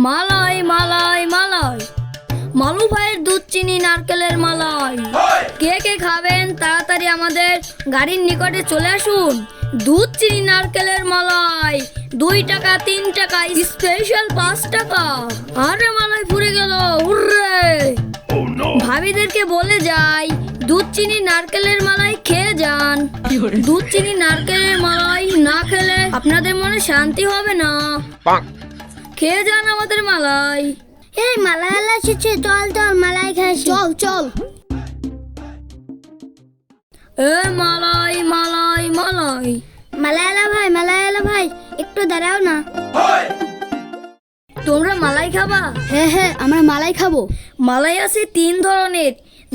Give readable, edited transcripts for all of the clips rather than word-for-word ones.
মালাই মালাই মালাই, মালু ভাইয়ের দুধ চিনি নারকেলের মালাই। কে কে খাবেন তাড়াতাড়ি আমাদের গাড়ির নিকটে চলে আসুন। দুধ চিনি নারকেলের মালাই 2 টাকা 3 টাকা, স্পেশাল 5 টাকা। আরে মালাই ফুরে গেল, উর্রে! ভাবিদেরকে বলে যাই দুধ চিনি নারকেলের মালাই খেয়ে যান। দুধ চিনি নারকেলের মালাই না খেলে আপনাদের মনে শান্তি হবে না। খেয়ে যান আমাদের মালাই। এই মালাই এসেছে, চল চল মালাই খাই, চল চল। এ মালাই মালাই মালাই, মালায়ালা ভাই একটু দাঁড়াও না। তোমরা মালাই খাবা? হ্যাঁ হ্যাঁ, আমরা মালাই খাবো। মালাই আছে 3 ধরনের,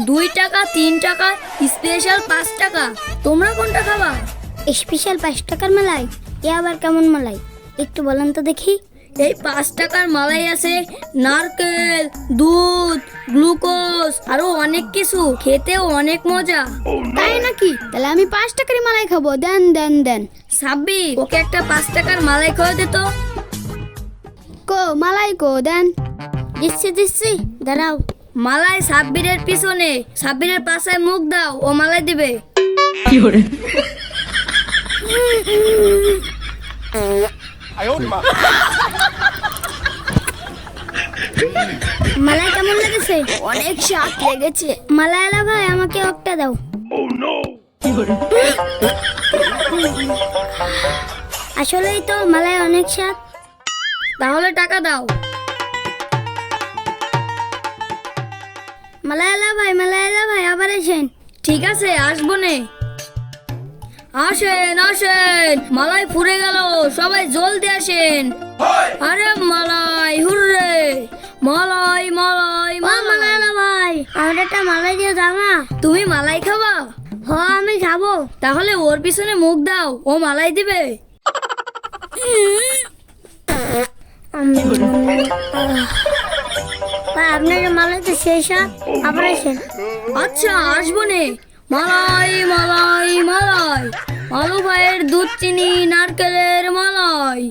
2 টাকা 3 টাকা, স্পেশাল 5 টাকা। তোমরা কোনটা খাবা? স্পেশাল 5 টাকার মালাই? এ আবার কেমন মালাই, একটু বলেন তো দেখি। এই 5 টাকার মালাই আছে নারকেল, দুধ, গ্লুকোজ আরো অনেক কিছু, খেতেও অনেক মজা। তাই নাকি? তাহলে আমি 5 টাকার মালাই খাবো। দেন দেন দেন। সাব্বির, ওকে একটা 5 টাকার মালাই খাওয়া দে তো। কো মালাই কো, দেন। দিচ্ছি দাঁড়াও। মালাই সাব্বিরের পিছনে, সাব্বিরের পাশে মুখ দাও, ও মালাই দিবে। মালাই কেমন লেগেছে? অনেক স্বাদ লেগেছে। মালায়ালা ভাই আমাকে একটা দাও। আসলেই তো মালাই অনেক স্বাদ। তাহলে টাকা দাও। মালায়ালা ভাই আবার এসেন। ঠিক আছে, আসবো নে। আসেন আসেন, মালাই ফুরে গেল, সবাই জলদি আসেন। আরে মালাই, হুররে! মালাই মালাই মালাই। মালায়ালা ভাই, আমার একটা মালাই দিয়ে দাও না। তুমি মালাই খাবা? হ, আমি খাবো। তাহলে ওর পিছনে মুখ দাও, ও মালাই দিবে। ভাই আপনার মালাই তো শেষ, আবার এসেন। আচ্ছা, আসবো নে। মালাই মালাই মালাই, মালু ভাইয়ের দুধ চিনি নারকেলের মালাই।